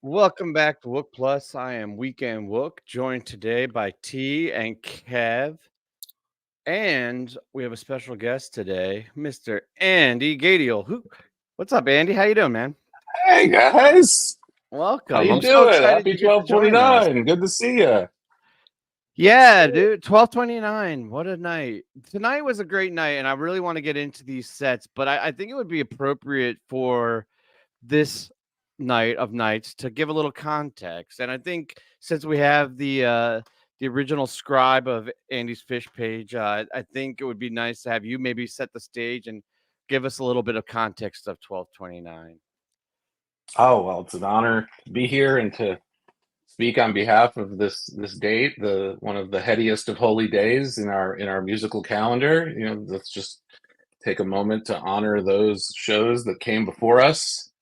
Welcome back to Wook Plus. I am Weekend Wook, joined today by T and Kev. And we have a special guest today, Mr. Andy Gadiel. What's up, Andy? How you doing, man? Hey guys, how Welcome. you I'm so doing? excited Happy you get to join us. 12/29. Good to see you. Yeah, dude. 12/29. What a night. Tonight was a great night, and I really want to get into these sets, but I think it would be appropriate for this night of nights to give a little context. And I think since we have the original scribe of Andy's Fish page, I think it would be nice to have you maybe set the stage and give us a little bit of context of 12/29. Oh well, it's an honor to be here and to speak on behalf of this date, the one of the headiest of holy days in our musical calendar. Let's just take a moment to honor those shows that came before us.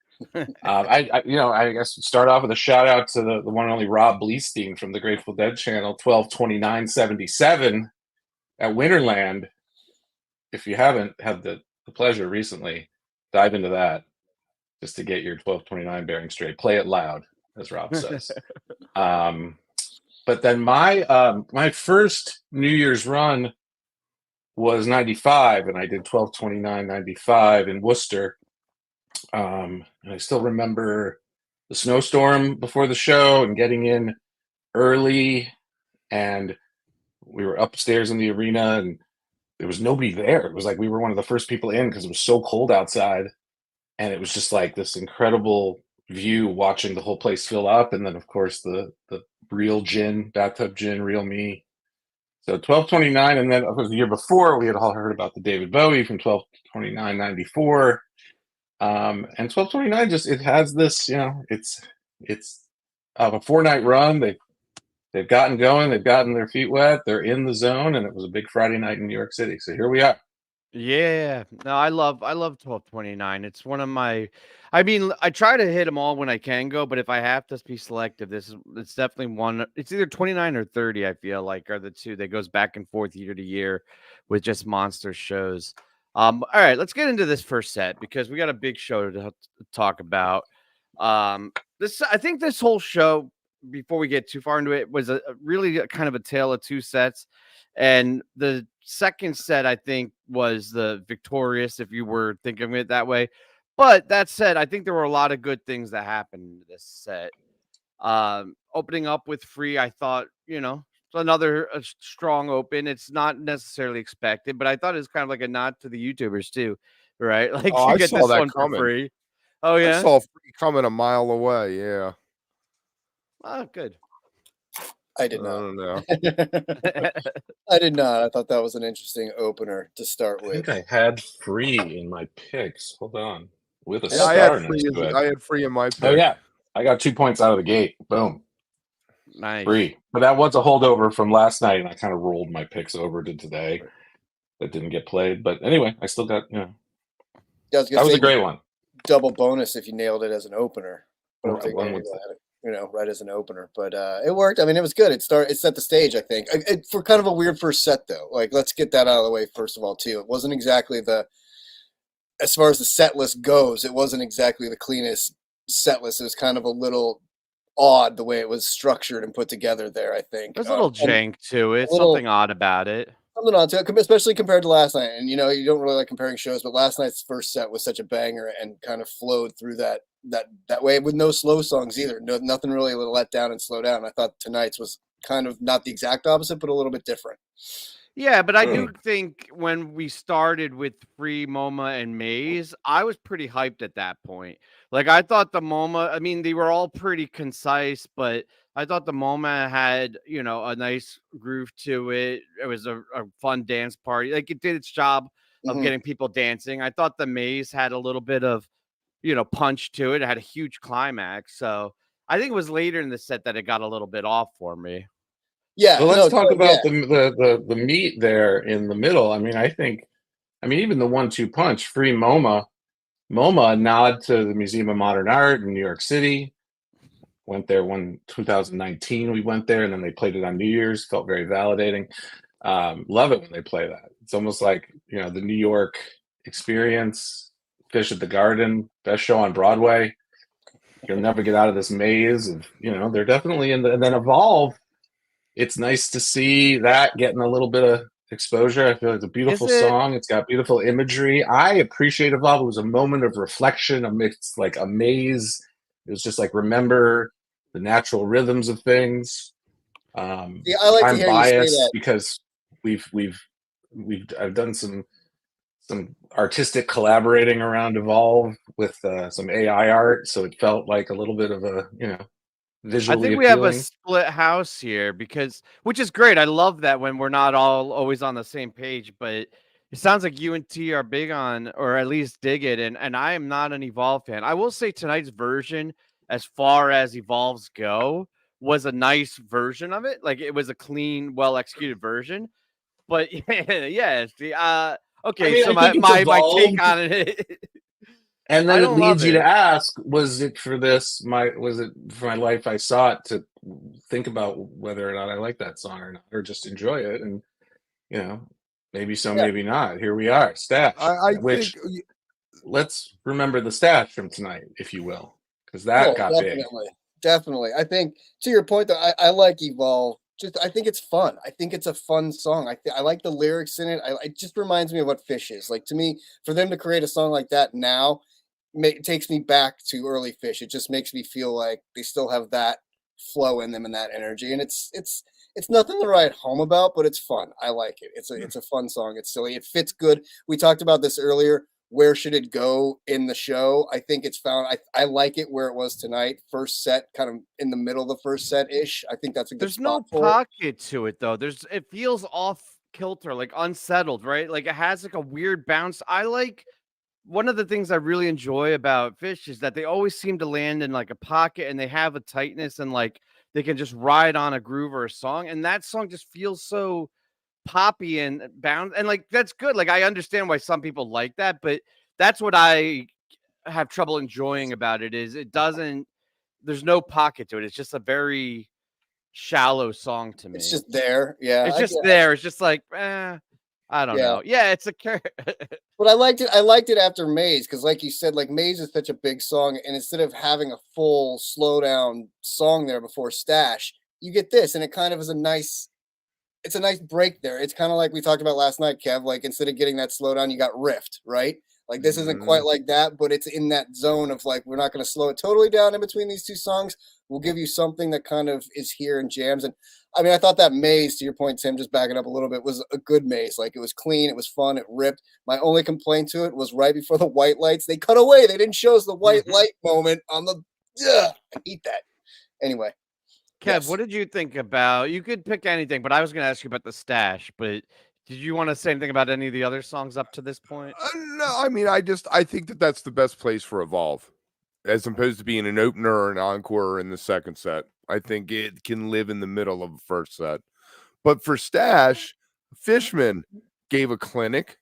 I guess start off with a shout out to the one and only Rob Bleestein from the Grateful Dead channel, 12/29/77 at Winterland. If you haven't had the pleasure recently, dive into that just to get your 12/29 bearing straight. Play it loud, as Rob says. But then my first New Year's run was 95, and I did 12/29/95 in Worcester. And I still remember the snowstorm before the show and getting in early, and we were upstairs in the arena and there was nobody there. It was like we were one of the first people in because it was so cold outside, and it was just like this incredible view watching the whole place fill up. And then of course the real gin, bathtub gin, real me. So 12/29, and then of course the year before we had all heard about the David Bowie from 12/29/94. And 12/29 just it has this, it's a 4-night run. They've gotten going, they've gotten their feet wet, they're in the zone, and it was a big Friday night in New York City. So here we are. Yeah. No, I love 12/29. It's one of my I mean, I try to hit them all when I can go, but if I have to be selective, it's definitely one. It's either 29 or 30, I feel like are the two that goes back and forth year to year with just monster shows. All right, let's get into this first set because we got a big show to talk about. This I think this whole show, before we get too far into it, was really kind of a tale of two sets. And the second set, I think, was the victorious, if you were thinking of it that way. But that said, I think there were a lot of good things that happened in this set. Opening up with Free, I thought, it's another strong open. It's not necessarily expected, but I thought it was kind of like a nod to the YouTubers too, right? Like Oh, you I get saw this that one for coming. free. Oh I yeah, saw Free coming a mile away. Yeah. oh good. I I did not. don't know. I did not. I thought that was an interesting opener to start I with. think I had Free in my picks. Hold on. With a Yeah, I star had next to it. I had Free in my pick. Oh yeah. I got 2 points out of the gate. Boom. Nice. Free. But that was a holdover from last night, and I kind of rolled my picks over to today. That didn't get played. But anyway, I still got, Yeah, I was that gonna was say a great one. double bonus if you nailed it as an opener. But I'm Right, thinking, one would right as an opener. But it worked. I mean, it was good. It set the stage, I think. For kind of a weird first set, though. Like, let's get that out of the way first of all, too. It wasn't exactly as far as the set list goes, it wasn't exactly the cleanest set list. It was kind of a little odd the way it was structured and put together there, I think. There's a little jank to it, little- something odd about it. Something on to it, especially compared to last night. And you don't really like comparing shows, but last night's first set was such a banger and kind of flowed through that way with no slow songs either. Nothing really let down and slow down. I thought tonight's was kind of not the exact opposite, but a little bit different. Yeah, but I do think when we started with Free, Moma, and Maze, I was pretty hyped at that point. Like, I thought the Moma, I mean, they were all pretty concise, but I thought the Moma had, a nice groove to it. It was a fun dance party. Like, it did its job of getting people dancing. I thought the Maze had a little bit of, punch to it. It had a huge climax. So I think it was later in the set that it got a little bit off for me. Yeah. Well, let's talk about the meat there in the middle. I mean, even the 1-2 punch, Free Moma, a nod to the Museum of Modern Art in New York City. Went there 2019. We went there, and then they played it on New Year's. Felt very validating. Love it when they play that. It's almost like the New York experience. Fish at the Garden, best show on Broadway. you'll never get out of this maze of, they're definitely in the, and then Evolve. It's nice to see that getting a little bit of exposure. I feel like it's a beautiful song. It's got beautiful imagery. I appreciate Evolve. It was a moment of reflection amidst like a maze. It was just like, remember the natural rhythms of things. Yeah, I like to I'm hear biased you say that. because I've done some artistic collaborating around Evolve with some AI art, so it felt like a little bit of a visually I think we have a appealing. split house here which is great. I love that when we're not all always on the same page, but it sounds like you and T are big on, or at least dig it. And I am not an Evolve fan. I will say tonight's version, as far as Evolves go, was a nice version of it. Like it was a clean, well executed version. But yeah, okay. mean, So I think my it's take evolved. on it. And then I it don't love leads you to it. ask, was it for my life I saw it, to think about whether or not I like that song or not, or just enjoy it. And, maybe so, Yeah. maybe not. Here we are, Stash. I Which, think let's remember the Stash from tonight, if you will, because that got big. Definitely. I think, to your point, though, I like Evolve. I think it's fun. I think it's a fun song. I like the lyrics in it. It just reminds me of what PHiSH is. Like, to me, for them to create a song like that now, it takes me back to early PHiSH. It just makes me feel like they still have that flow in them and that energy. And it's nothing to write home about, but it's fun. I like it. It's a fun song. It's silly. It fits good. We talked about this earlier. Where should it go in the show? I think it's found. I like it where it was tonight. First set, kind of in the middle of the first set ish. I think that's a good There's spot no for it. pocket to it though. It feels off kilter, like unsettled, right? Like it has like a weird bounce. One of the things I really enjoy about PHiSH is that they always seem to land in like a pocket, and they have a tightness, and like they can just ride on a groove or a song. And that song just feels so poppy and bound, and like that's good. Like I understand why some people like that, but that's what I have trouble enjoying about it. There's no pocket to it. It's just a very shallow song to me. It's just there. Yeah. It's just there. It's just like, I don't know. Yeah, it's a But I liked it. I liked it after Maze because, like you said, like Maze is such a big song, and instead of having a full slow down song there before Stash, you get this, and it kind of is it's a nice break there. It's kind of like we talked about last night, Kev. Like instead of getting that slowdown, you got Rift, right? Like this isn't quite like that, but it's in that zone of like we're not going to slow it totally down in between these two songs. We'll give you something that kind of is here and jams. And I mean, I thought that Maze, to your point, Tim, just backing up a little bit, was a good Maze. Like it was clean, it was fun, it ripped. My only complaint to it was right before the white lights. They cut away. They didn't show us the white light moment on the. I hate that. Anyway. Kev, Yes. what did you think about? You could pick anything, but I was going to ask you about the Stash. But did you want to say anything about any of the other songs up to this point? no. I mean, I think that's the best place for Evolve, as opposed to being an opener or an encore in the second set. I think it can live in the middle of the first set. But for Stash, Fishman gave a clinic.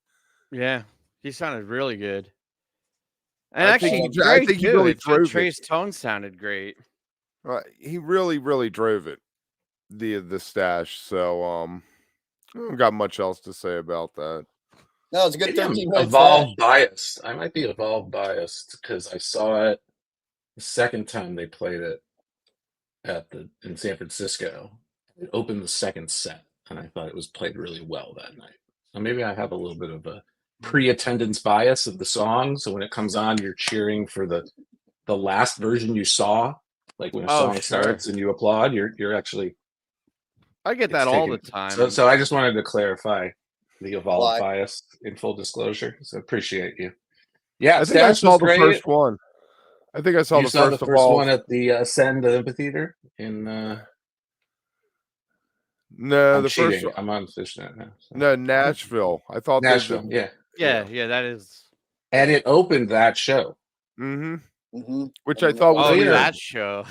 Yeah, he sounded really good. And I actually, think he really drove Trey's tone sounded great. He really, really drove it, the Stash. So I don't got much else to say about that. No, it's a good 13 minutes. Evolve biased. I might be Evolve biased because I saw it the second time they played it in San Francisco. It opened the second set, and I thought it was played really well that night. So maybe I have a little bit of a pre-attendance bias of the song. So when it comes on, you're cheering for the last version you saw. Like when a song starts and you applaud, you're actually. I get that all the time. So I just wanted to clarify the Evolve bias in full disclosure. So appreciate you. Yeah, I think I saw the first one. I think I saw the first one at the Ascend Amphitheater in. No, the first one. I'm on Fishnet now. So. No, Nashville. I thought Nashville. Yeah, that is. And it opened that show. Which I thought was that show.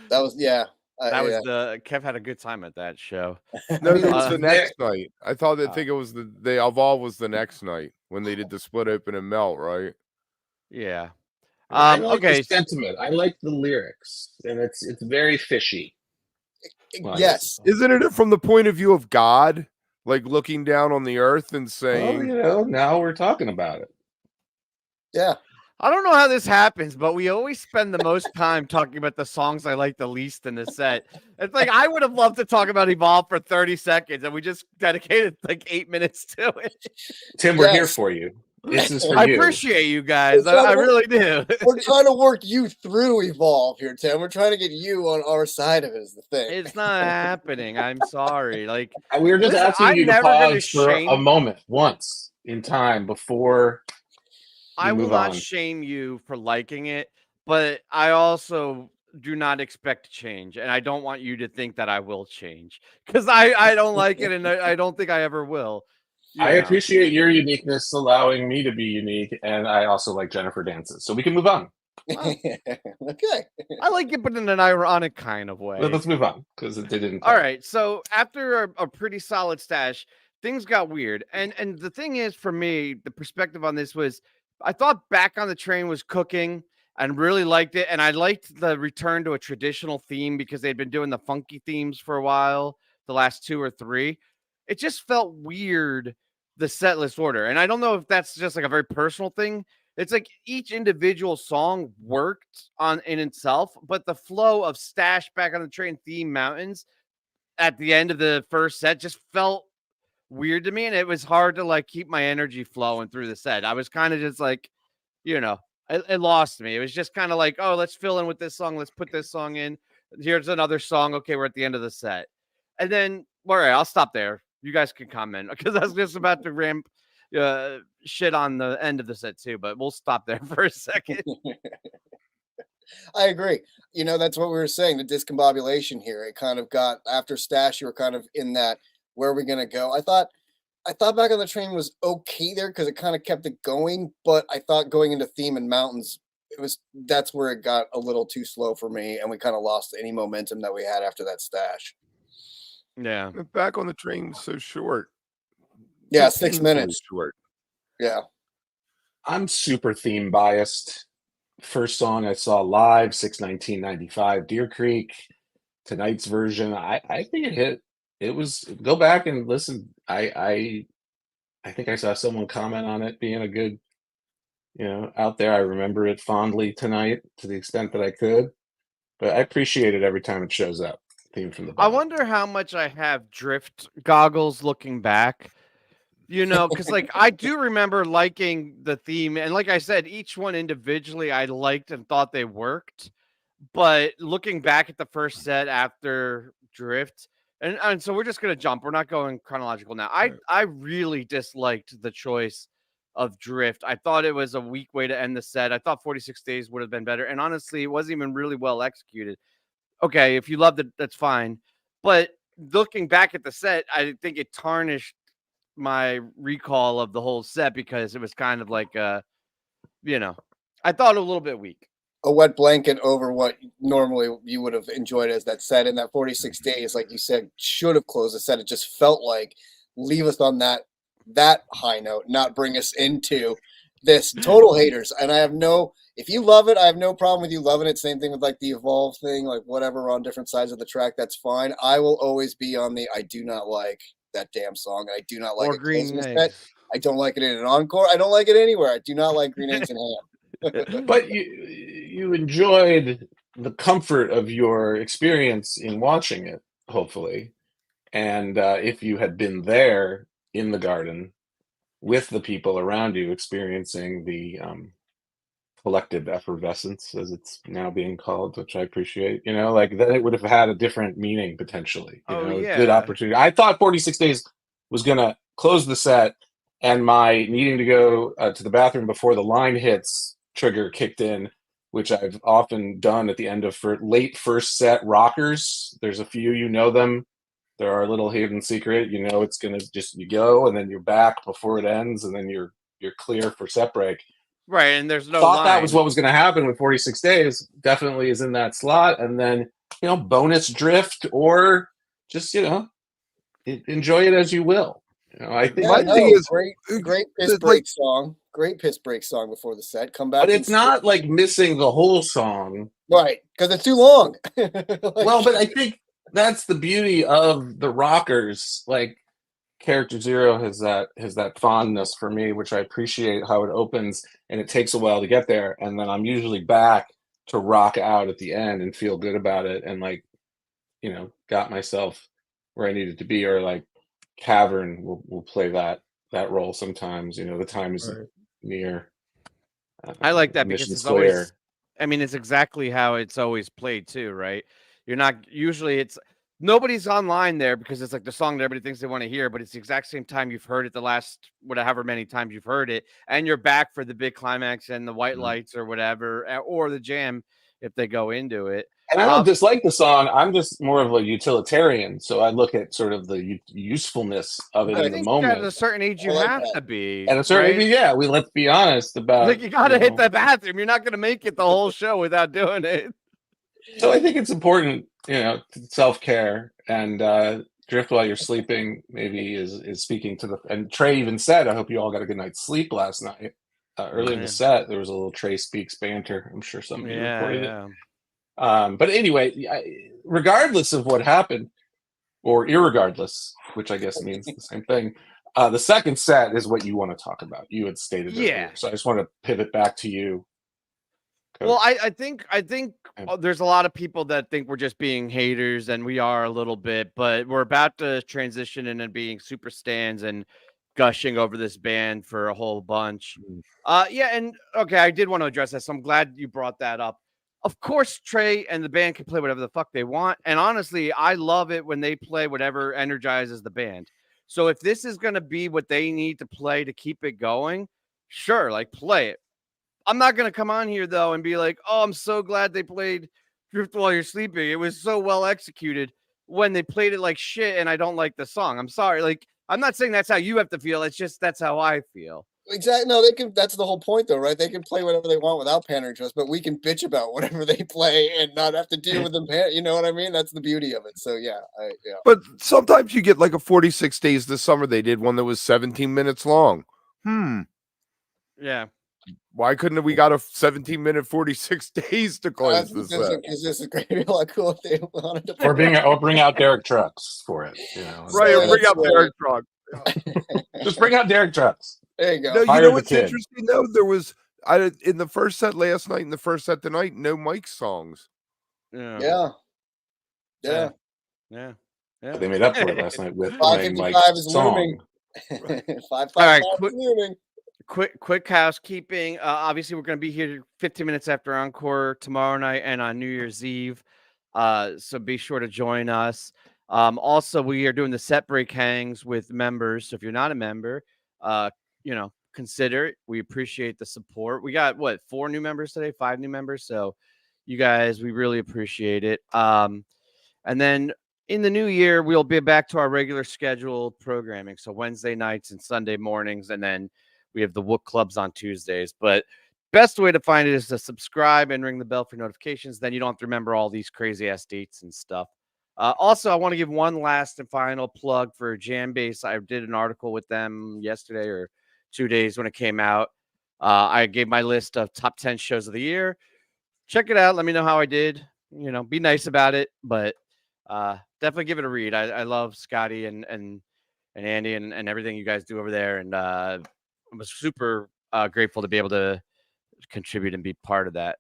That was Kev had a good time at that show. No, it was the next night. I think it was the Evolve was the next night when they did the split open and melt, right? Yeah. I like the sentiment. I like the lyrics, and it's very fishy. Yes. Isn't it from the point of view of God, like looking down on the earth and saying, now we're talking about it. Yeah. I don't know how this happens, but we always spend the most time talking about the songs I like the least in the set. It's like I would have loved to talk about Evolve for 30 seconds, and we just dedicated like 8 minutes to it. Tim, we're here Yes. for you. This is for I you. appreciate you guys. We're trying I to- really do. We're trying to work you through Evolve here, Tim. We're trying to get you on our side of it is the thing. It's not happening. I'm sorry. Like We were just listen, asking I'm you to never gonna pause for a shame- moment once in time before I will move not on. shame you for liking it, but I also do not expect change, and I don't want you to think that I will change because I don't like it, and I don't think I ever will. You I know. appreciate your uniqueness allowing me to be unique, and I also like Jennifer dances. So we can move on. Okay. I like it, but in an ironic kind of way. Let's move on because they didn't. All right. So after a pretty solid stash, things got weird. And the thing is, for me, the perspective on this was I thought Back on the Train was cooking and really liked it. And I liked the return to a traditional theme because they'd been doing the funky themes for a while, the last 2 or 3. It just felt weird, the set list order. And I don't know if that's just like a very personal thing. It's like each individual song worked in itself, but the flow of Stash, Back on the Train, Theme, Mountains at the end of the first set just felt weird to me, and it was hard to like keep my energy flowing through the set. I was kind of just like, it lost me. It was just kind of like, oh, let's fill in with this song. Let's put this song in. Here's another song. Okay, we're at the end of the set. And then, all right, I'll stop there. You guys can comment because I was just about to ramp shit on the end of the set too, but we'll stop there for a second. I agree. That's what we were saying, the discombobulation here. It kind of got after Stash, you were kind of in that, where are we gonna go? I thought Back on the Train was okay there because it kind of kept it going, but I thought going into Theme and Mountains, that's where it got a little too slow for me, and we kind of lost any momentum that we had after that Stash. Yeah. Back on the Train was so short. Yeah, So 6 painfully minutes. short. Yeah. I'm super theme biased. First song I saw live, 6/19/95, Deer Creek. Tonight's version, I think it hit. It was, go back and listen. I think I saw someone comment on it being a good, out there. I remember it fondly tonight to the extent that I could, but I appreciate it every time it shows up. Theme from the I bottom. wonder how much I have drift goggles looking back, because like I do remember liking the theme. And like I said, each one individually I liked and thought they worked. But looking back at the first set after drift, and so we're just going to jump. We're not going chronological now. I really disliked the choice of drift. I thought it was a weak way to end the set. I thought 46 Days would have been better. And honestly, it wasn't even really well executed. Okay, if you loved it, that's fine. But looking back at the set, I think it tarnished my recall of the whole set because it was kind of like, I thought a little bit weak. A wet blanket over what normally you would have enjoyed as that set. In that 46 days, like you said, should have closed the set. It just felt like leave us on that high note, not bring us into this. Total haters. And if you love it, I have no problem with you loving it. Same thing with like the Evolve thing, like whatever, on different sides of the track, that's fine. I will always be on I do not like that damn song. I do not like Or it Green closing the Eggs. set. I don't like it in an encore. I don't like it anywhere. I do not like Green Eggs and Ham. But you enjoyed the comfort of your experience in watching it, hopefully. And if you had been there in the garden with the people around you experiencing the collective effervescence, as it's now being called, which I appreciate, like then it would have had a different meaning potentially. Good opportunity. I thought 46 Days was going to close the set, and my needing to go to the bathroom before the line hits trigger kicked in, which I've often done at the end of late first set rockers. There's a few, them. There are a little hidden secret, it's going to just, you go and then you're back before it ends and then you're clear for set break. Right, and there's no Thought line. that was what was going to happen with 46 Days. Definitely is in that slot. And then, bonus drift or just, enjoy it as you will. I think My thing is great piss break song. Great piss break song before the set. Come back. But it's not like missing the whole song. Right, because it's too long. Well, but I think that's the beauty of the rockers. Like, Character Zero has that fondness for me, which I appreciate how it opens, and it takes a while to get there, and then I'm usually back to rock out at the end and feel good about it, and like, got myself where I needed to be, or like Cavern will play that role sometimes. The time is Right. near. I like that Mission because it's clear. always, I mean, it's exactly how it's always played too, right? You're not usually nobody's online there because it's like the song that everybody thinks they want to hear, but it's the exact same time you've heard it the last whatever many times you've heard it, and you're back for the big climax and the white lights or whatever, or the jam if they go into it. And I don't dislike the song. I'm just more of a utilitarian, so I look at sort of the usefulness of it I in the think moment. at a certain age you I like have that. to be. And a certain, right? yeah, let's be honest about. Like you gotta hit the bathroom. You're not gonna make it the whole show without doing it. So I think it's important, self-care, and drift while you're sleeping maybe is speaking to the. And Trey even said, "I hope you all got a good night's sleep last night." Early in the set, there was a little Trey speaks banter. I'm sure somebody reported it. But anyway, regardless of what happened, or irregardless, which I guess means the same thing, the second set is what you want to talk about. You had stated earlier, so I just want to pivot back to you. Coach. Well, I think there's a lot of people that think we're just being haters, and we are a little bit, but we're about to transition into being super stans and gushing over this band for a whole bunch. Yeah, and okay, I did want to address that, so I'm glad you brought that up. Of course, Trey and the band can play whatever the fuck they want, and honestly, I love it when they play whatever energizes the band. So if this is going to be what they need to play to keep it going, sure, like play it. I'm not going to come on here, though, and be like, oh, I'm so glad they played Drift While You're Sleeping. It was so well executed when they played it like shit and I don't like the song. I'm sorry. Like, I'm not saying that's how you have to feel. It's just that's how I feel. Exactly. No, they can. That's the whole point, though, right? They can play whatever they want without pandering to us, but we can bitch about whatever they play and not have to deal with them. You know what I mean? That's the beauty of it. So yeah. But sometimes you get like a 46 days this summer. They did one that was 17 minutes long. Yeah. Why couldn't we got a 17-minute 46 days to close this set? Because this is great. Be like, cool if they wanted to. Or bring out Derek Trucks for it. Right, or bring out Derek Truck. Just bring out Derek Trucks. There you go. No, you know what's interesting though? There was in the first set last night and the first set tonight, no Mike songs. Yeah. They made up for it last night with 5:55 is song. looming. 5:55 All right, is looming. Quick housekeeping. Obviously, we're going to be here 15 minutes after Encore tomorrow night and on New Year's Eve. So be sure to join us. Also, we are doing the set break hangs with members. So if you're not a member, consider it. We appreciate the support. We got 4 new members today, 5 new members. So you guys, we really appreciate it. And then in the new year, we'll be back to our regular scheduled programming. So Wednesday nights and Sunday mornings, and then we have the Wook clubs on Tuesdays. But best way to find it is to subscribe and ring the bell for notifications. Then you don't have to remember all these crazy ass dates and stuff. Also, I want to give one last and final plug for Jambase. I did an article with them yesterday or 2 days when it came out. I gave my list of top 10 shows of the year. Check it out. Let me know how I did. Be nice about it, but definitely give it a read. I love Scotty and Andy and everything you guys do over there, and I was super grateful to be able to contribute and be part of that.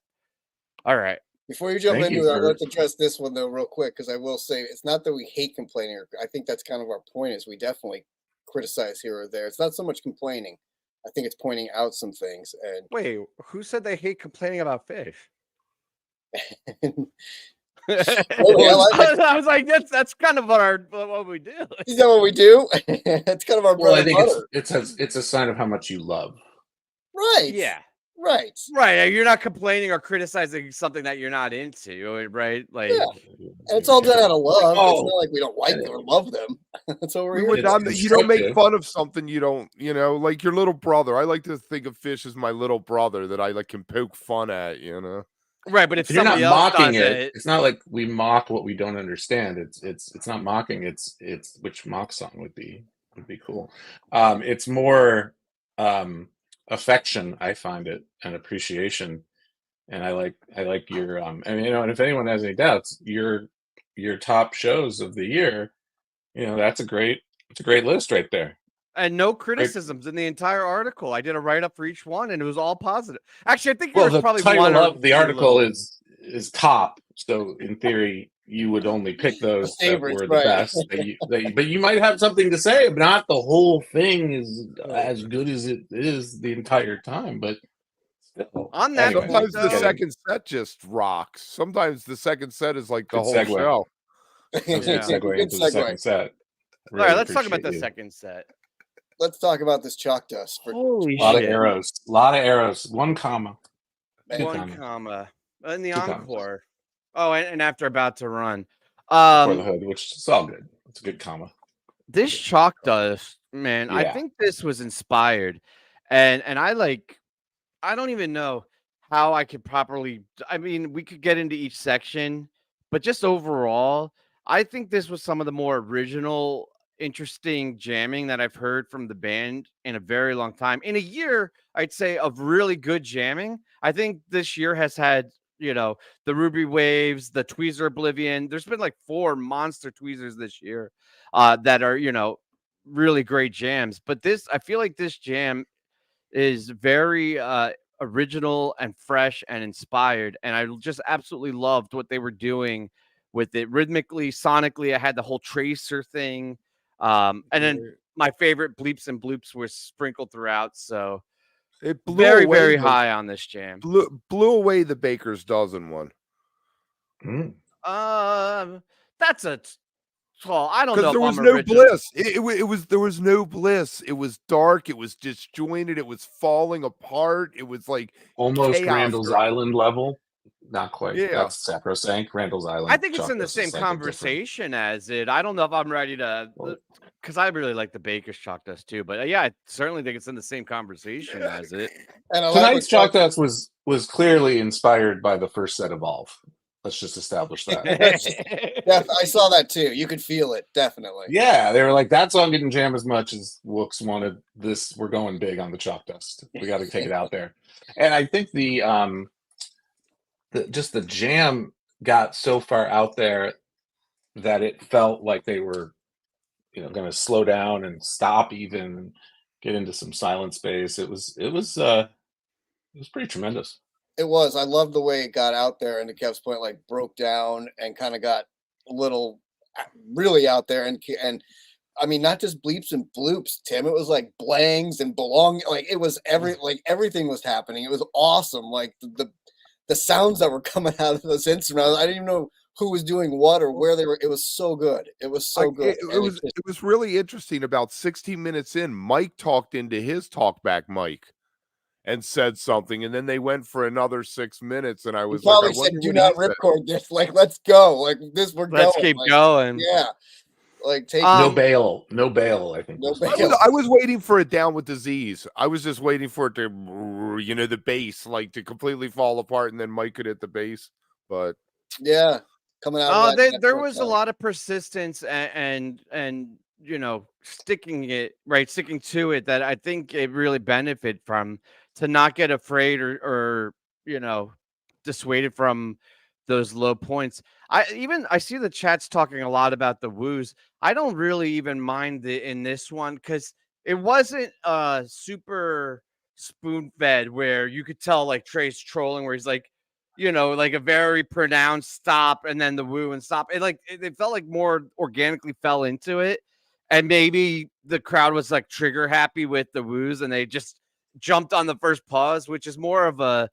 All right. Before you jump into that, let's address this one though real quick, because I will say it's not that we hate complaining. I think that's kind of our point, is we definitely criticize here or there. It's not so much complaining. I think it's pointing out some things. And wait, who said they hate complaining about PHiSH? I was like, that's kind of what we do. Is that what we do? That's kind of our bread I think butter. it's a sign of how much you love. Right. Yeah. Right. You're not complaining or criticizing something that you're not into, right? Like, yeah. And it's all done out of love. It's not like we don't like them or love them. That's what we're here. You don't make fun of something you don't, like your little brother. I like to think of PHiSH as my little brother that I can poke fun at, Right, but if you're not mocking it, it's not like we mock what we don't understand. It's not mocking. It's which mock song would be cool. It's more affection. I find it, and appreciation, and I like your and if anyone has any doubts, your top shows of the year, that's a great It's a great list right there. And no criticisms in the entire article. I did a write-up for each one, and it was all positive. Actually, I think there was The probably title one of the two article little- is top. So in theory, you would only pick those that favorites, were the right. best. But you might have something to say. But not the whole thing is as good as it is the entire time. But still, On that anyway, point, Sometimes the though- second set just rocks. Sometimes the second set is like the Good whole segue. show. That was a Yeah. good segue Good into the segue. second set. All right, Really let's talk about appreciate the you. second set. Let's talk about this chalk dust. Holy A lot of shit! arrows. A lot of arrows. 1 comma. Man. One commas. comma in the 2 commas. encore. Oh, and after about to run. For the hood, which is all good. It's a good comma. This chalk dust, man. I Yeah. think this was inspired, and I don't even know how I could properly. I mean, we could get into each section, but just overall, I think this was some of the more original, interesting jamming that I've heard from the band in a very long time. In a year, I'd say, of really good jamming. I think this year has had, the Ruby Waves, the Tweezer Oblivion. There's been like 4 monster tweezers this year that are, really great jams. But I feel like this jam is very original and fresh and inspired. And I just absolutely loved what they were doing with it rhythmically, sonically. I had the whole tracer thing. And then my favorite bleeps and bloops were sprinkled throughout. So It blew very, away very the- high on this jam. Blew away the Baker's Dozen one. Mm. That's a tall. I don't know. Because there if was I'm no original. bliss. It was there was no bliss. It was dark. It was disjointed. It was falling apart. It was like Almost chaos. Randall's Island level. Not quite. Yeah. That's sacrosanct. Randall's Island. I think it's chalk in the dust is same something different. conversation as it. I don't know if I'm ready to, Well- because I really like the Baker's chalk dust too. But yeah, I certainly think it's in the same conversation as it. And Tonight's chalk dust was clearly inspired by the first set Evolve. Let's just establish that. Yeah, I saw that too. You could feel it, definitely. Yeah, they were like, that song didn't jam as much as Wooks wanted. This, we're going big on the chalk dust. We got to take it out there. And I think the jam got so far out there that it felt like they were, going to slow down and stop, even get into some silent space. It was pretty tremendous. It was. I love the way it got out there, and to Kev's point, like broke down and kind of got a little really out there, and I mean, not just bleeps and bloops, Tim. It was like blangs and belong. Like it was everything was happening. It was awesome. Like the sounds that were coming out of those instruments. I didn't even know who was doing what or where they were. It was so good. It was so good. It was really interesting. About 16 minutes in, Mike talked into his talkback mic and said something, and then they went for another 6 minutes, and I was like, probably I said, wonder "Do what not he said." record this. Like, let's go. Like this, we're Let's going. keep Like, going. Yeah. Like take No bail. I think. No was- bail. I was waiting for it down with disease. I was just waiting for it to, the bass, like to completely fall apart, and then Mike could hit the bass. But Yeah, coming out. Oh, of that there first was a time. lot of persistence and sticking to it that I think it really benefited from, to not get afraid or dissuaded from those low points. I see the chat's talking a lot about the woos. I don't really even mind in this one, because it wasn't super spoon fed where you could tell like Trey's trolling, where he's like, like a very pronounced stop and then the woo and stop. It felt like more organically fell into it. And maybe the crowd was like trigger happy with the woos and they just jumped on the first pause, which is more of a,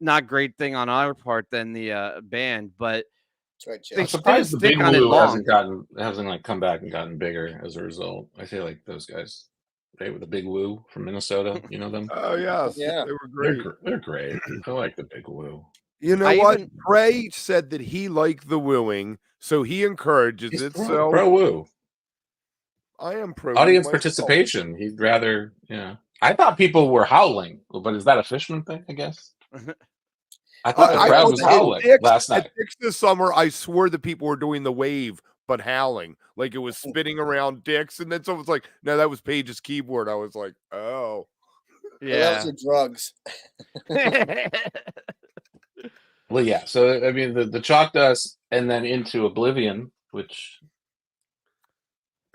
not great thing on our part than the band. But That's right, they I'm Jeff. surprised the stick big on it woo long. hasn't like come back and gotten bigger as a result. I feel like those guys, they were the big woo from Minnesota. You know them? oh yes, Yeah. they were great. They're great. I like the big woo. You know I what? even- Trey said that he liked the wooing, so he encourages He's it. pro, So pro woo. I am pro Audience myself. participation. He'd rather, I thought people were howling, but is that a Fishman thing? I guess. I thought the I crowd know was that howling last night. At Dick's this summer, I swore that people were doing the wave, but howling. Like it was spinning around Dick's, and then someone's like, no, that was Paige's keyboard. I was like, oh. That Yeah. was your drugs. Well, yeah. So I mean, the chalk dust, and then into Oblivion, which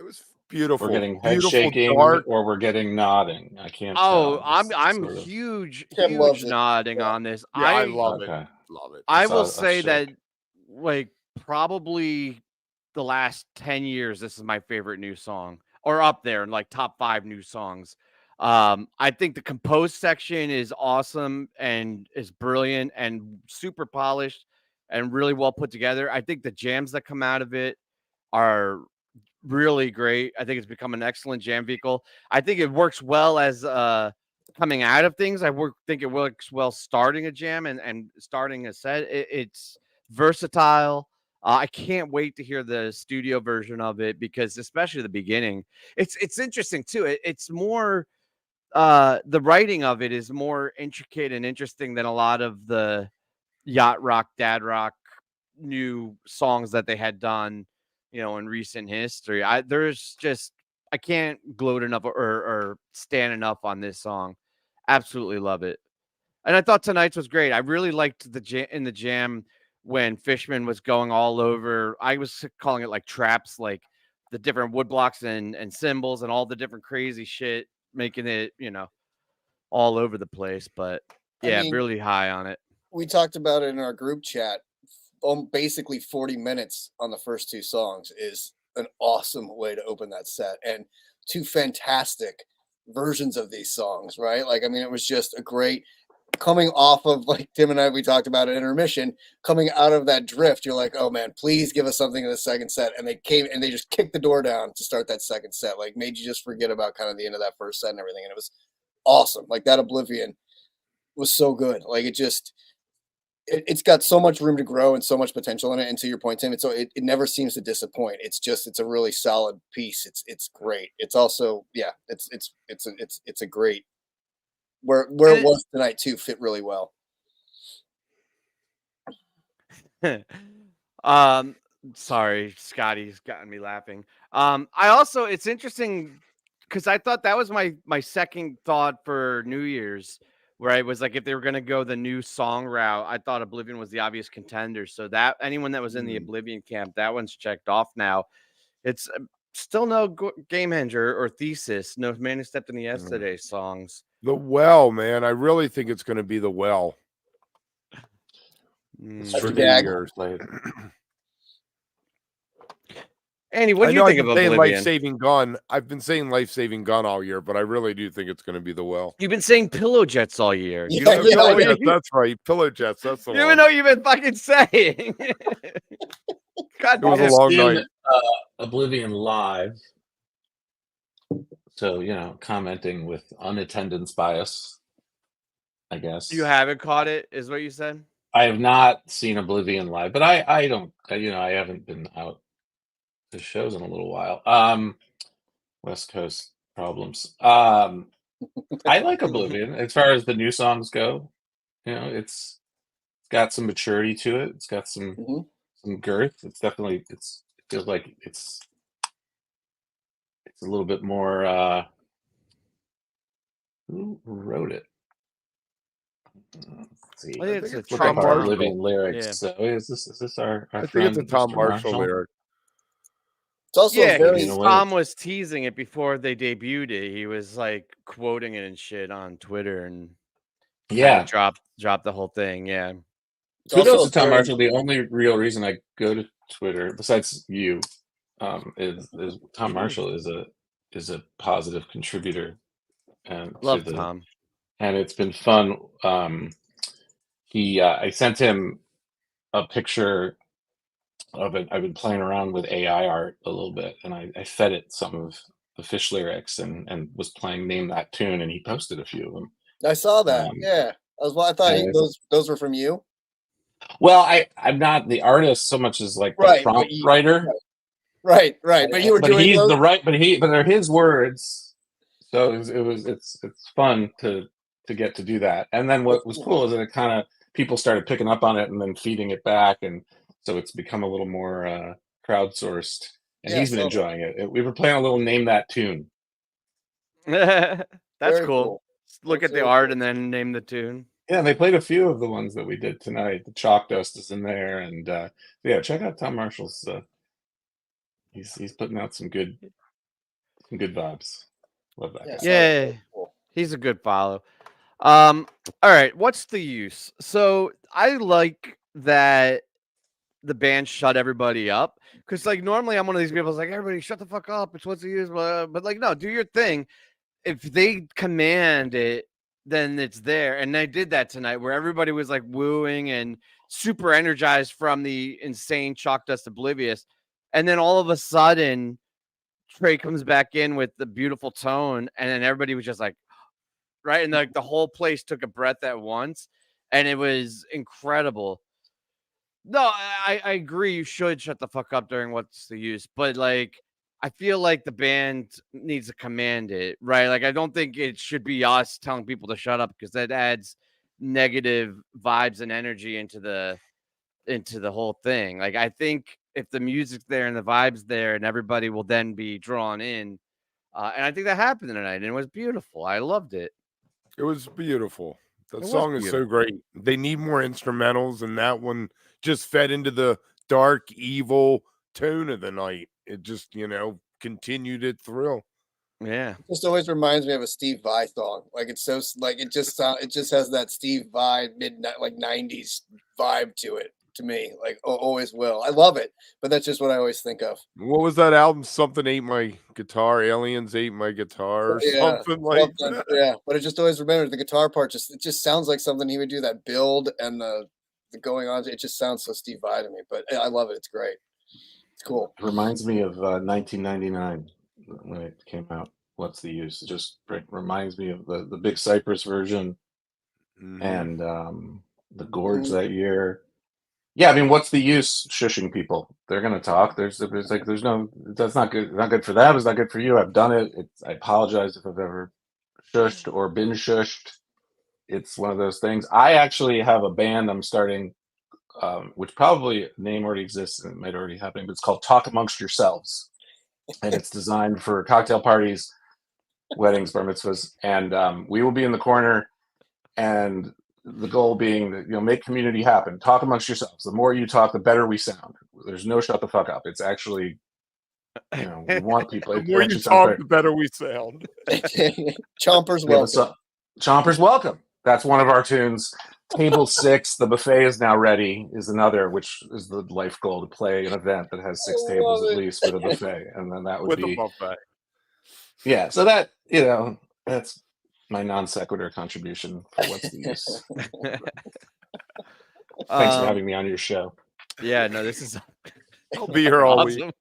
was beautiful. We're getting head Beautiful, shaking dark. or we're getting nodding. I can't Oh, tell. I'm Sort of. huge Tim loves it. nodding Yeah. on this. Yeah, I love it. Okay. Love it. I It's will a say shake. that like probably the last 10 years, this is my favorite new song, or up there in like top 5 new songs. I think the composed section is awesome and is brilliant and super polished and really well put together. I think the jams that come out of it are really great. I think it's become an excellent jam vehicle. I think it works well as coming out of things. Think it works well starting a jam and starting a set. It's versatile. I can't wait to hear the studio version of it because especially the beginning, it's interesting too. It's more the writing of it is more intricate and interesting than a lot of the yacht rock, dad rock new songs that they had done, in recent history. I can't gloat enough or stand enough on this song. Absolutely love it. And I thought tonight's was great. I really liked in the jam when Fishman was going all over. I was calling it like traps, like the different wood blocks and cymbals and all the different crazy shit, making it, all over the place. But yeah, really high on it. We talked about it in our group chat. Basically 40 minutes on the first 2 songs is an awesome way to open that set, and 2 fantastic versions of these songs, right? Like, I mean, it was just a great coming off of, like Tim and I, we talked about an intermission, coming out of that drift. You're like, oh man, please give us something in the second set. And they came and they just kicked the door down to start that second set, like made you just forget about kind of the end of that first set and everything. And it was awesome. Like that Oblivion was so good. Like it's got so much room to grow and so much potential in it. And to your point, Tim, it never seems to disappoint. It's a really solid piece. It's great. It's also, yeah, it's a great, where it was tonight too, fit really well. Sorry, Scotty's gotten me laughing. It's interesting because I thought that was my second thought for New Year's, where I was like, if they were gonna go the new song route, I thought Oblivion was the obvious contender. So that anyone that was in the Oblivion camp, that one's checked off now. It's still no Gamehanger or Thesis, no Man Who Stepped in the Yesterday songs. The Well, man, I really think it's going to be The Well. For Gag. Andy, what do you think of Oblivion? Life-Saving Gun. I've been saying Life-Saving Gun all year, but I really do think it's going to be The Well. You've been saying Pillow Jets all year. Pillow Jets, that's right. Pillow Jets, that's the one. Even though you've been fucking saying. God, it was a long night. Oblivion live. So, commenting with unattendance bias, I guess. You haven't caught it, is what you said? I have not seen Oblivion live, but I don't, I haven't been out to shows in a little while. West Coast problems. I like Oblivion as far as the new songs go. It's got some maturity to it. It's got some girth. It's definitely, it feels like it's a little bit more, who wrote it? Let's see. I think it's a Tom Marshall Oblivion lyrics. Yeah. So is this our I think friend, it's a Tom Mr. Marshall lyric. It's also very. Tom was teasing it before they debuted it. He was like quoting it and shit on Twitter and dropped the whole thing. Yeah. Kudos to Tom Marshall. The only real reason I go to Twitter, besides you, is Tom Marshall is a positive contributor. Love Tom. And it's been fun. I sent him a picture of it. I've been playing around with AI art a little bit, and I fed it some of the PHiSH lyrics and was playing Name That Tune, and he posted a few of them. I saw that. Yeah, I thought those were from you. Well, I'm not the artist so much as like the prompt writer. Right. But you were doing he's those? but they're his words. So it's fun to get to do that. And then what was cool is that it kind of people started picking up on it and then feeding it back, and so it's become a little more crowdsourced. And he's been enjoying it. We were playing a little Name That Tune. That's Very cool. Look at the art and then name the tune. Yeah, they played a few of the ones that we did tonight. The Chalk Dust is in there, and check out Tom Marshall's. He's putting out some good Some good vibes. Love that guy. Yeah, Cool. he's a good follow. All right, what's the use? So I like that the band shut everybody up because, like, normally I'm one of these people who's like, everybody shut the fuck up. It's what's the use, but like, no, do your thing. If they command it, then it's there. And they did that tonight, where everybody was like wooing and super energized from the insane Chalk Dust Oblivious, and then all of a sudden, Trey comes back in with the beautiful tone, and then everybody was just like, right, and like the whole place took a breath at once, and it was incredible. No, I agree. You should shut the fuck up during what's the use, but like I feel like the band needs to command it, right? Like I don't think it should be us telling people to shut up because that adds negative vibes and energy into the whole thing. Like I think if the music's there and the vibes there, and everybody will then be drawn in, and I think that happened tonight, and it was beautiful. I loved it. It was beautiful. That was song is so great. They need more instrumentals, and that one just fed into the dark, evil tone of the night. It just, continued it through. Yeah. Just always reminds me of a Steve Vai song. Like it's so like it just has that Steve Vai midnight like 90s vibe to it. To me, like always will. I love it, but that's just what I always think of. What was that album? Something ate my guitar. Aliens ate my guitar, or something like that. Yeah, but it just always remembers the guitar part. It just sounds like something he would do. That build and the going on. It just sounds so Steve Vai to me. But I love it. It's great. It's cool. It reminds me of 1999 when it came out. What's the use? It just reminds me of the Big Cypress version and the Gorge that year. Yeah, I mean, what's the use shushing people? They're gonna talk. There's no. That's not good. Not good for them. It's not good for you. I've done it. I apologize if I've ever shushed or been shushed. It's one of those things. I actually have a band I'm starting, which probably name already exists and it might already happen, but it's called Talk Amongst Yourselves, and it's designed for cocktail parties, weddings, bar mitzvahs, and we will be in the corner, and the goal being that, make community happen. Talk amongst yourselves. The more you talk, the better we sound. There's no shut the fuck up. It's actually, we want people. The more you talk, the better we sound. Chompers welcome. Chompers welcome. That's one of our tunes. Table 6, the buffet is now ready, is another, which is the life goal, to play an event that has 6 tables at least with a buffet. And then that would be a buffet. Yeah. So that, that's my non sequitur contribution for what's the use. Thanks for having me on your show. Yeah, no, this is I'll be here all awesome. week.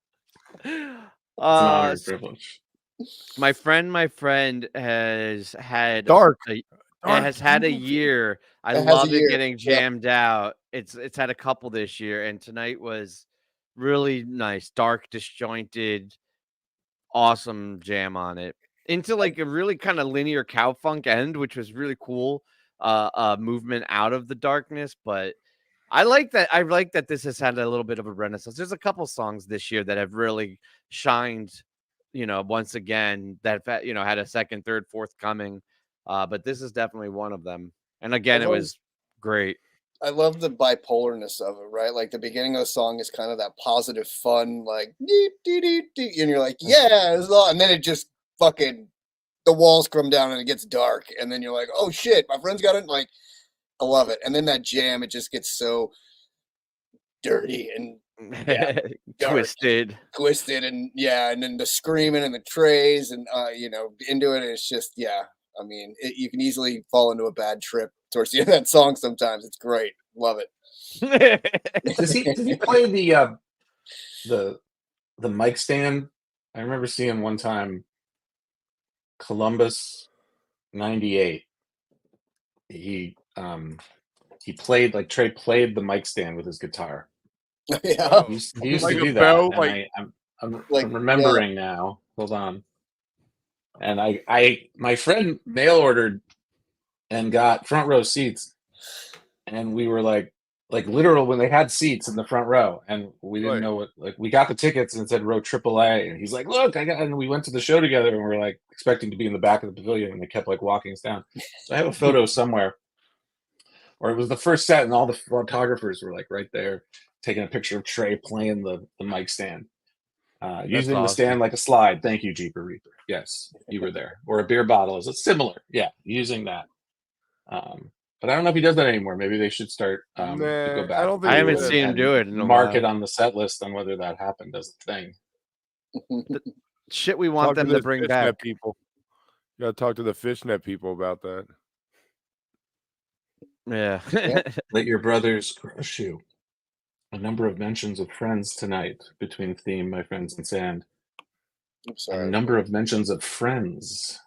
It's an honor and privilege. My friend has had Has had a year. I love it getting jammed out. It's had a couple this year, and tonight was really nice, dark, disjointed, awesome jam on it. Into like a really kind of linear cow funk end, which was really cool. Movement out of the darkness, but I like that. I like that this has had a little bit of a renaissance. There's a couple songs this year that have really shined, once again, that had a second, third, fourth coming. But this is definitely one of them. And again, it was great. I love the bipolarness of it, right? Like the beginning of the song is kind of that positive, fun, like dee, dee, dee, dee, and you're like, yeah, and then it just fucking the walls come down and it gets dark, and then you're like, oh shit, my friend's got it. Like, I love it. And then that jam, it just gets so dirty and twisted, and and then the screaming and the trays and into it. And it's just I mean, you can easily fall into a bad trip towards the end of that song sometimes. It's great. Love it. Does he play the mic stand? I remember seeing one time Columbus 98. He played, like, Trey played the mic stand with his guitar. Yeah. He used Like to a do bell, that. I'm remembering now. Hold on. And my friend mail ordered and got front row seats, and we were like literal when they had seats in the front row, and we didn't know what, like, we got the tickets and it said row AAA, and he's like, look, and we went to the show together, and we're like expecting to be in the back of the pavilion, and they kept like walking us down. So I have a photo somewhere, or it was the first set, and all the photographers were like right there taking a picture of Trey playing the mic stand. Using the awesome. stand like a slide. Thank you, Jeeper Reaper. Yes, you were there. Or a beer bottle. Is it similar? Yeah, using that. But I don't know if he does that anymore. Maybe they should start to go Nah, back. I don't think I he haven't would. seen him do it in a mark it while. on the set list on whether that happened as a thing. Shit, we want Talk them to those bring fishnet back. people. You gotta talk to the fishnet people about that. Yeah. Let your brothers crush you. A number of mentions of friends tonight between Theme, My Friends, and Sand. I'm A sorry. number of mentions of friends.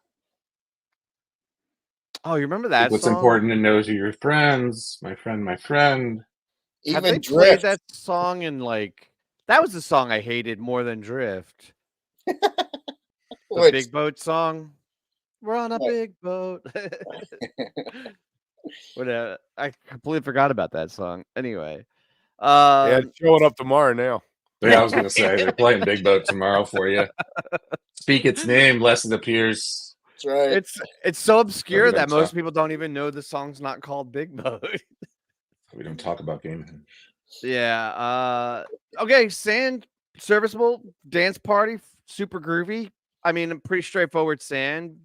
Oh, you remember that What's song? important to know to your friends, my friend, my friend. Have they Even played Drift. that song in like? That was the song I hated more than Drift. The Which, big boat song. We're on a Right. big boat. What? I completely forgot about that song. Anyway, Yeah, it's showing up tomorrow now. Yeah, I was going to say, they're playing Big Boat tomorrow for you. Speak its name, lest it appears. that's right. it's so obscure we don't that most talk- people don't even know the song's not called Big Boat. We don't talk about gaming. Yeah. Okay. Sand, serviceable dance party, super groovy. I mean, pretty straightforward sand.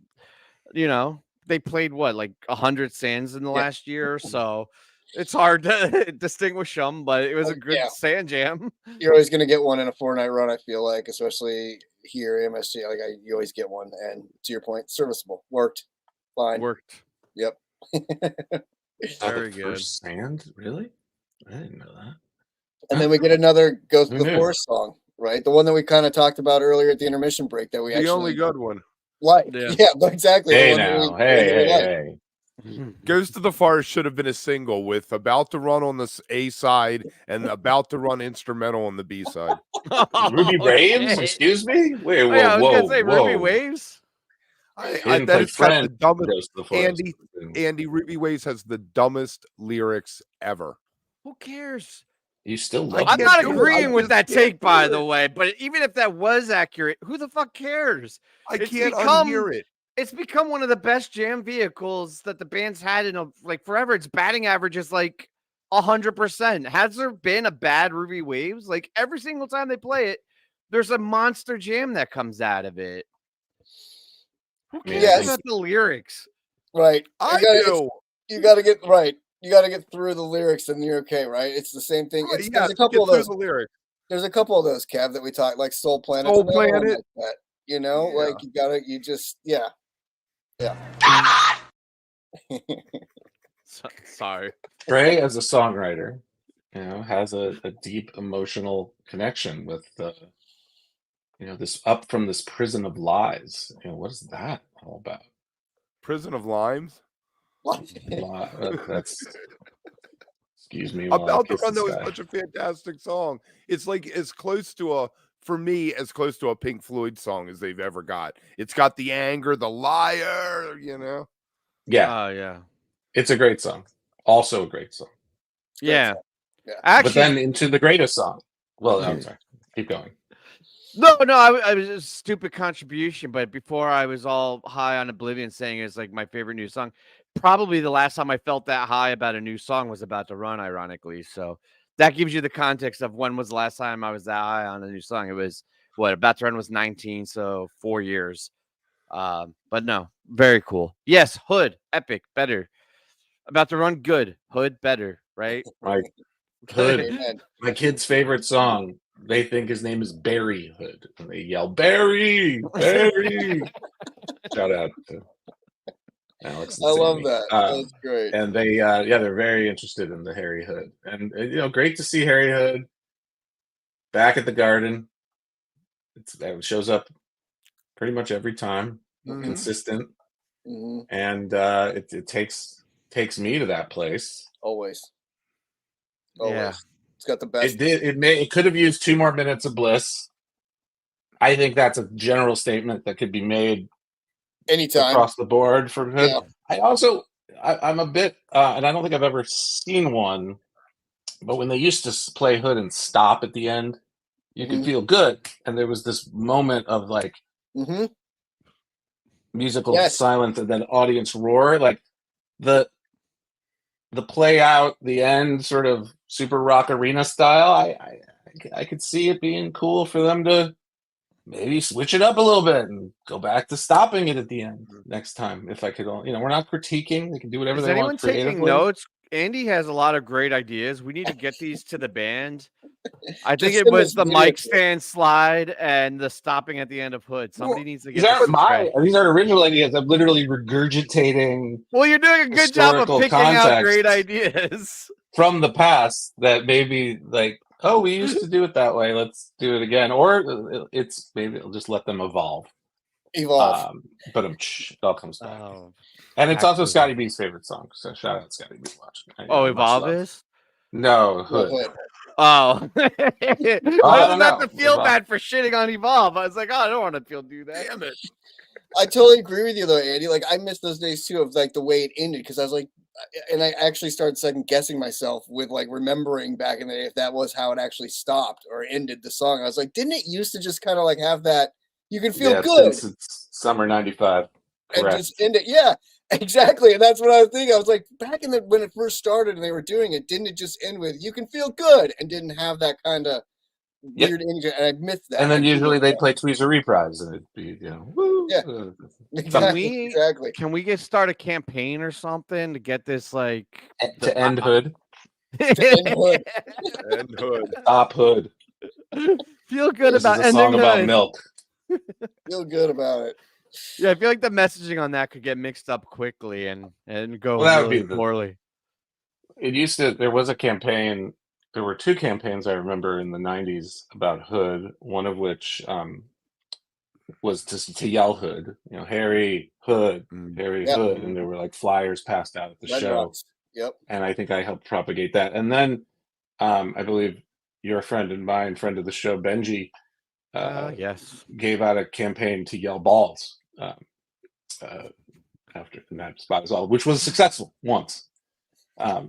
You know, they played what, like 100 sands in the last year or so. It's hard to distinguish them, but it was a good Yeah. sand jam. You're always going to get one in a 4-night run, I feel like, especially here, MSG. You always get one. And to your point, serviceable. Worked. Fine. Worked. Yep. Very The good. first sand? Really? I didn't know that. And then we get another Ghost Who of the knew? Forest song, right? The one that we kind of talked about earlier at the intermission break that we The actually only good one. like. Yeah. Yeah, exactly. Hey the one that now, we hey, really like. hey. Ghost of the Forest should have been a single with About to Run on the A side and About to Run instrumental on the B side. Ruby Oh, Waves? shit. Excuse me? Wait, Oh, whoa, yeah, I was whoa, gonna say whoa. Ruby Waves. He I didn't bet play it's got the Friends, dumbest. Ghost of the Forest. Andy, Ruby Waves has the dumbest lyrics ever. Who cares? You still I love I'm can't not do it. agreeing I with just that can't take, by do the it. way. But even if that was accurate, who the fuck cares? I It's can't become- unhear it. It's become one of the best jam vehicles that the band's had in like forever. Its batting average is like 100%. Has there been a bad Ruby Waves? Like every single time they play it, there's a monster jam that comes out of it. Who cares Yes. about the lyrics? Right. I You do. gotta get right. You gotta get through the lyrics and you're okay, right? It's the same thing. It's, Yeah, there's a couple get of through those. the lyrics. There's a couple of those, Kev, that we talked, like Soul Planet. Soul Planet. Like that, you know, Yeah. like yeah. Sorry. Trey, as a songwriter, has a deep emotional connection with this up from this prison of lies. What is that all about? Prison of Limes. That's excuse me. While I About to kiss Run, this though, is guy. such a fantastic song. It's like as close to as close to a Pink Floyd song as they've ever got. It's got the anger, the liar, Yeah, Oh, yeah. it's a great song. Also a great song. Yeah. Yeah. Actually, But then into the greatest song. Well, I'm sorry. Keep going. No, I was a stupid contribution, but before I was all high on Oblivion saying it's like my favorite new song. Probably the last time I felt that high about a new song was About to Run, ironically. So that gives you the context of when was the last time I was that high on a new song. It was About to Run was 19, so 4 years. But no, very cool. Yes, Hood, epic, better. About to Run, good. Hood, better, right? Right. Hood, Amen. my kid's favorite song. They think his name is Barry Hood, and they yell "Barry, Barry!" Shout out to Alex. And I love Sammy. that. That's great. And they, they're very interested in the Harry Hood, and great to see Harry Hood back at the Garden. It shows up pretty much every time, consistent, and it takes me to that place. Always. Yeah. It's got the best. It could have used 2 more minutes of bliss. I think that's a general statement that could be made Anytime. across the board for Hood. Yeah. I'm a bit, and I don't think I've ever seen one, but when they used to play Hood and stop at the end, you could feel good, and there was this moment of like musical silence and then audience roar, like the play out the end sort of super rock arena style. I could see it being cool for them to maybe switch it up a little bit and go back to stopping it at the end next time. If I could, we're not critiquing. They can do whatever Is they anyone want taking creatively. notes? Andy has a lot of great ideas. We need to get these to the band. I think Just it send was us the video mic clips. stand slide and the stopping at the end of Hood. Somebody needs to These get this aren't straight. these aren't original ideas. I'm literally regurgitating Well, you're doing a good job of historical picking out great context ideas. from the past that maybe like, oh, we used to do it that way. Let's do it again. Or it's maybe it'll just let them evolve. Evolve. But it all comes back. Oh, And it's also actually. Scotty B's favorite song. So shout out Scotty B. Watching. Oh, Evolve is? No, Hood. Hood. Oh. I don't was about know. to feel Evolve. bad for shitting on Evolve. I was like, oh, I don't want to do that. Damn it. I totally agree with you though, Andy. Like I miss those days too of like the way it ended because I was like, and I actually started second guessing myself with like remembering back in the day if that was how it actually stopped or ended the song. I was like, didn't it used to just kind of like have that you can feel good Since it's summer '95. and Correct. just end it? Yeah, exactly. And that's what I was thinking. I was like, back in the when it first started and they were doing it, didn't it just end with you can feel good and didn't have that kind of weird ending? And I missed that. And then I usually missed they that. play Tweezer Reprise, and it'd be woo. Yeah. we- Exactly. Can we start a campaign or something to get this like To end Hood, end Hood. And Hood. stop Hood. Feel good This about is a ending song about Hood. milk. Feel good about it. Yeah, I feel like the messaging on that could get mixed up quickly and go Well, that would really be the- poorly. It used to. There was a campaign. There were two campaigns I remember in the '90s about Hood. One of which was to yell Hood. Harry Hood, Harry Yep. Hood, and there were like flyers passed out at the Red show. Rocks. Yep. And I think I helped propagate that. And then I believe your friend and mine, friend of the show, Benji, Yes. gave out a campaign to yell balls after in that spot as well, which was successful once.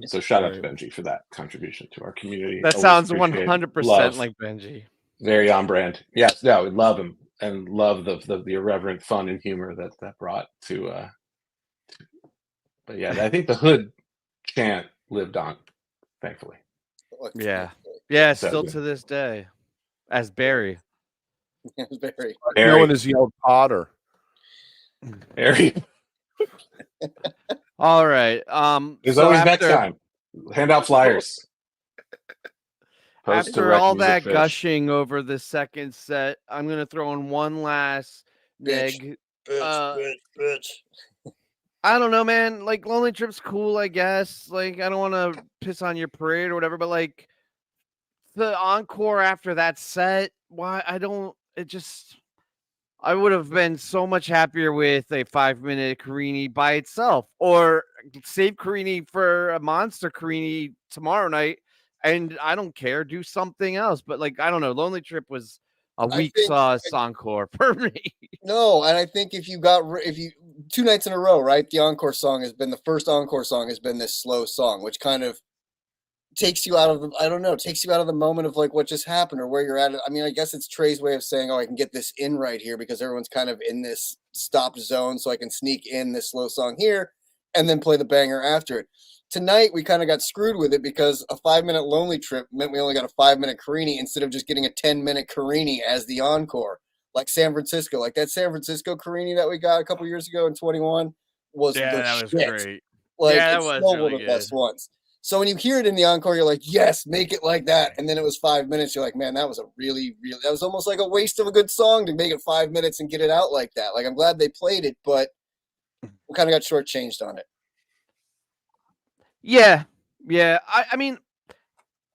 So shout out to Benji for that contribution to our community. That Always sounds appreciate 100% love. like Benji. Very on brand. Yes, no, we love him and love the irreverent fun and humor that brought to. But yeah, I think the Hood chant lived on, thankfully. Yeah. Yeah, So still good. to this day. As Barry. It's very. No one has yelled Potter. Harry. All right. There's So always next after- time. Hand out flyers. Post to After Rec all Music that Fish. gushing over the second set, I'm gonna throw in one last neg. Bitch. I don't know, man. Like Lonely Trip's cool, I guess. Like I don't want to piss on your parade or whatever, but like the encore after that set, why I don't. It just. I would have been so much happier with a 5-minute Carini by itself, or save Carini for a monster Carini tomorrow night. And I don't care, do something else. But like, I don't know. Lonely Trip was a weak sauce encore for me. No, and I think if you 2 nights in a row, right? The encore song has been the first encore song has been this slow song, which kind of takes you out of the moment of like what just happened or where you're at. I mean, I guess it's Trey's way of saying, oh, I can get this in right here because everyone's kind of in this stopped zone, so I can sneak in this slow song here and then play the banger after it. Tonight, we kind of got screwed with it because a 5-minute Lonely Trip meant we only got a 5-minute Carini instead of just getting a 10-minute Carini as the encore. Like San Francisco, like that San Francisco Carini that we got a couple years ago in 21 was that was shit. great. Like Yeah, that it's was still really one of the best good. ones. So when you hear it in the encore, you're like, yes, make it like that. And then it was 5 minutes. You're like, man, that was a really, really, that was almost like a waste of a good song to make it 5 minutes and get it out like that. Like, I'm glad they played it, but we kind of got shortchanged on it. Yeah. Yeah. I mean,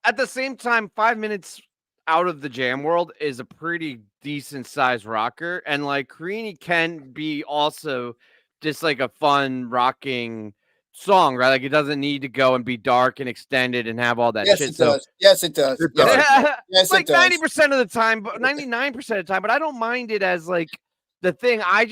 at the same time, 5 minutes out of the jam world is a pretty decent sized rocker. And like Carini can be also just like a fun rocking song, right? Like it doesn't need to go and be dark and extended and have all that Yes, shit. it does. Yes, it does. It Yes, does. it does. Yes, like it does. 90% of the time, but 99% of the time, but I don't mind it as like the thing. I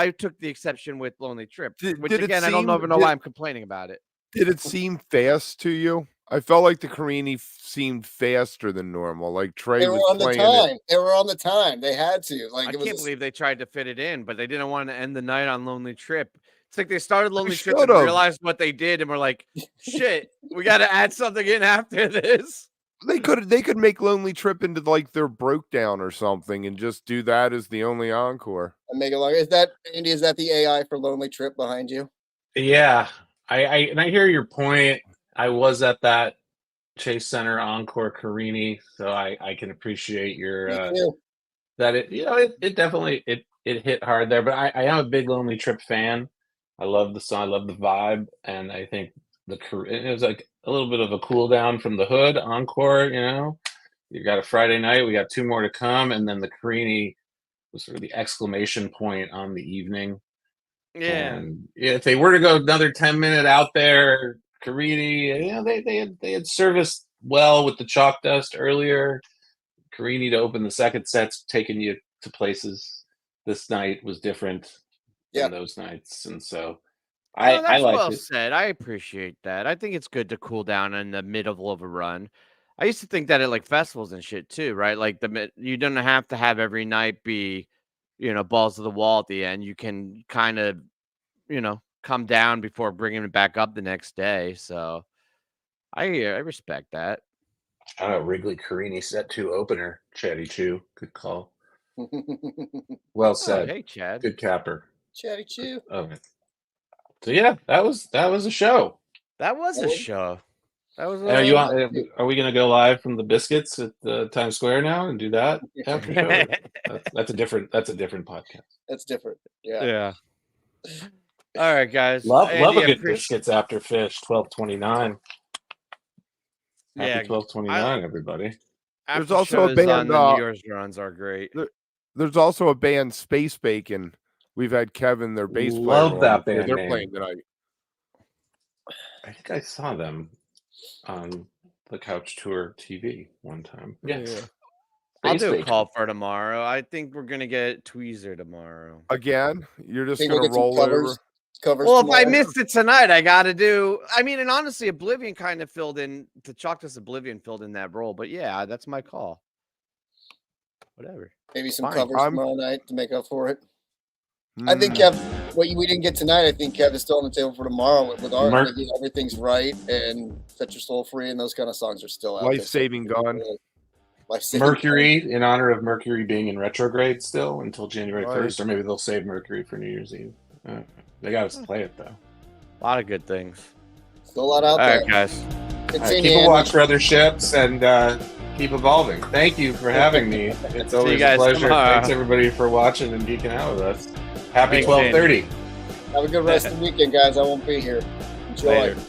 took the exception with Lonely Trip, which Did it again, I don't seem- even know why I'm complaining about it. Did it seem fast to you? I felt like the Carini seemed faster than normal. Like Trey They were was on the playing time. it. They were on the time. They had to. Like I it was can't believe they tried to fit it in, but they didn't want to end the night on Lonely Trip. It's like they started Lonely Trip and should've. realized what they did and were like, shit, we got to add something in after this. They could make Lonely Trip into like their broke down or something and just do that as the only encore. And make it longer. Is that Andy? Is that the AI for Lonely Trip behind you? Yeah, I hear your point. I was at that Chase Center Encore Carini, so I can appreciate your Me too. that it definitely it hit hard there. But I am a big Lonely Trip fan. I love the song, I love the vibe, and I think it was like a little bit of a cool down from the Hood Encore. You got a Friday night, we got 2 more to come, and then the Carini was sort of the exclamation point on the evening. Yeah. And if they were to go another 10-minute out there, Carini, they had serviced well with the chalk dust earlier. Carini to open the second set's taking you to places. This night was different than those nights, and so I liked well it. said. I appreciate that. I think it's good to cool down in the middle of a run. I used to think that at like festivals and shit too, right? Like you don't have to have every night be, balls to the wall at the end. You can kind of, come down before bringing it back up the next day. So I respect that. Shout out Wrigley Carini set 2 opener. Chatty Chew, good call. Well said. Hey, Chad. Good capper. Chatty Chew. Okay. So yeah, that was a show. That was a show. That was. Are we gonna go live from the Biscuits at Times Square now and do that after show? That's a different podcast. That's different. Yeah. Yeah. All right, guys. Love Andy, a good Biscuits after PHiSH 1229. Happy 1229, everybody. After also a shows band, on the New Year's runs are great. There's also a band, Space Bacon. We've had Kevin, their bass player. Love that band. They're playing tonight. I think I saw them on the Couch Tour TV one time. Yeah. I'll do a call for tomorrow. I think we're gonna get Tweezer tomorrow. Again, you're just Think gonna we'll get some roll covers over. Well, tomorrow? if I missed it tonight, I got to do. I mean, and honestly, Oblivion kind of filled in. The Chalk Dust Oblivion filled in that role. But yeah, that's my call. Whatever. Maybe some Fine. covers tomorrow night to make up for it. I think Kev, what we didn't get tonight, I think Kev is still on the table for tomorrow with our Everything's Right and Set Your Soul Free, and those kind of songs are still out. Life-Saving Gun. Mercury, in honor of Mercury being in retrograde still until January 1st, or maybe they'll save Mercury for New Year's Eve. They got to play it though. A lot of good things. Still a lot out there. All right, guys. Keep a watch for other ships and keep evolving. Thank you for having me. It's always a pleasure. Tomorrow. Thanks everybody for watching and geeking out with us. Happy 12:30. Have a good rest of the weekend, guys. I won't be here. Enjoy. Later.